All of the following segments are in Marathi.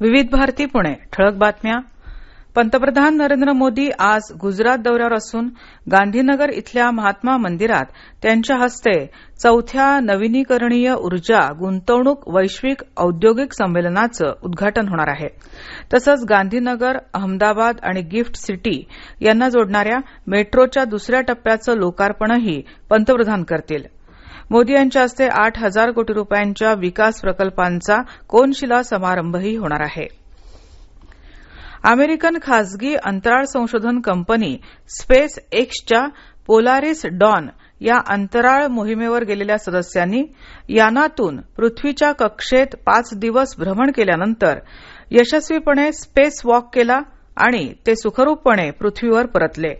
विविध भारती पुणे ठळक बातम्या. पंतप्रधान नरेंद्र मोदी आज गुजरात दौऱ्यावर असून गांधीनगर इथल्या महात्मा मंदिरात त्यांच्या हस्ते चौथ्या नवीनीकरणीय ऊर्जा गुंतवणूक वैश्विक औद्योगिक संमेलनाचं उद्घाटन होणार आहे. तसंच गांधीनगर, अहमदाबाद आणि गिफ्ट सिटी यांना जोडणाऱ्या मेट्रोच्या दुसऱ्या टप्प्याचं लोकार्पणही पंतप्रधान करतील. मोदी यांच्या हस्ते 8,000 कोटी रुपयांच्या विकास प्रकल्पांचा कोनशिला समारंभही होणार आहे. अमेरिकन खासगी अंतराळ संशोधन कंपनी स्पेस एक्सच्या पोलारिस डॉन या अंतराळ मोहिमेवर गेलेल्या सदस्यांनी यानातून पृथ्वीच्या कक्षेत 5 दिवस भ्रमण केल्यानंतर यशस्वीपणे स्पेस वॉक केला आणि ते सुखरूपपणे पृथ्वीवर परतले.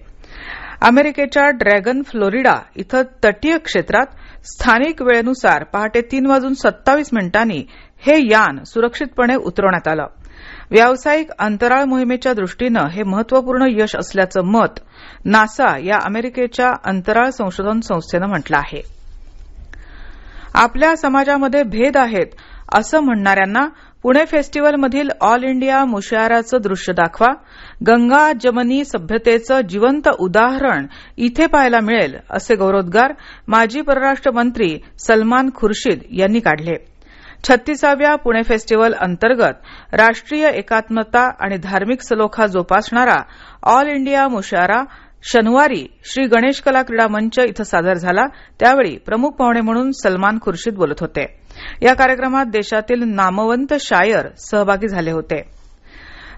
अमेरिकेच्या ड्रॅगन फ्लोरिडा इथं तटीय क्षेत्रात स्थानिक वेळेनुसार पहाटे 3:27 हे यान सुरक्षितपणे उतरवण्यात आलं. व्यावसायिक अंतराळ मोहिमेच्या दृष्टीनं हे महत्वपूर्ण यश असल्याचं मत नासा या अमेरिकेच्या अंतराळ संशोधन संस्थेनं म्हटलं आहे. आपल्या समाजामध्ये भेद आहेत असं म्हणणाऱ्यांना पुणे फेस्टिव्हलमधील ऑल इंडिया मुशयाराचं दृश्य दाखवा. गंगा जमनी सभ्यतेचं जिवंत उदाहरण इथे पाहायला मिळेल असे गौरवोद्गार माजी परराष्ट्र मंत्री सलमान खुर्शीद यांनी काढले. 36व्या पुणे फेस्टिव्हल अंतर्गत राष्ट्रीय एकात्मता आणि धार्मिक सलोखा जोपासणारा ऑल इंडिया मुशयारा शनिवारी श्री गणेश कला क्रीडा मंच इथं सादर झाला. त्यावेळी प्रमुख पाहुणे म्हणून सलमान खुर्शीद बोलत होते. या कार्यक्रमात देशातील नामवंत शायर सहभागी झाले होते.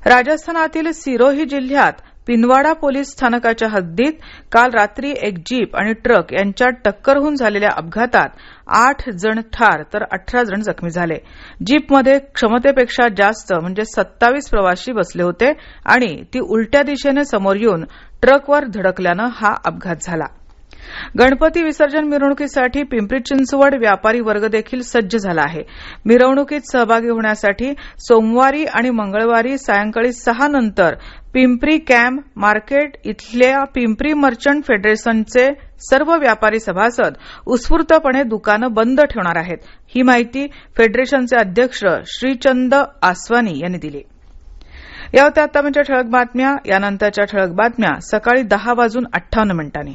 राजस्थानातील सिरोही जिल्ह्यात पिनवाडा पोलीस स्थानकाच्या हद्दीत काल रात्री एक जीप आणि ट्रक यांच्यात टक्कर होऊन झालेल्या अपघातात 8 जण ठार तर 18 जण जखमी झाले. जीपमध्ये क्षमतेपेक्षा जास्त म्हणजे 27 प्रवासी बसले होते आणि ती उलट्या दिशेने समोर येऊन ट्रकवर धडकल्यानं हा अपघात झाला. गणपती विसर्जन मिरवणुकीसाठी पिंपरी चिंचवड व्यापारी वर्ग देखील सज्ज झाला आहे. मिरवणुकीत सहभागी होण्यासाठी सोमवारी आणि मंगळवारी सायंकाळी 6 नंतर पिंपरी कॅम्प मार्केट इथल्या पिंपरी मर्चंट फेडरेशनचे सर्व व्यापारी सभासद उत्स्फूर्तपणे दुकानं बंद ठेवणार आहेत. ही माहिती फेडरेशनचे अध्यक्ष श्रीचंद आसवानी यांनी दिली. या होत्या आतापर्यंतच्या ठळक बातम्या. यानंतरच्या ठळक बातम्या सकाळी 10:58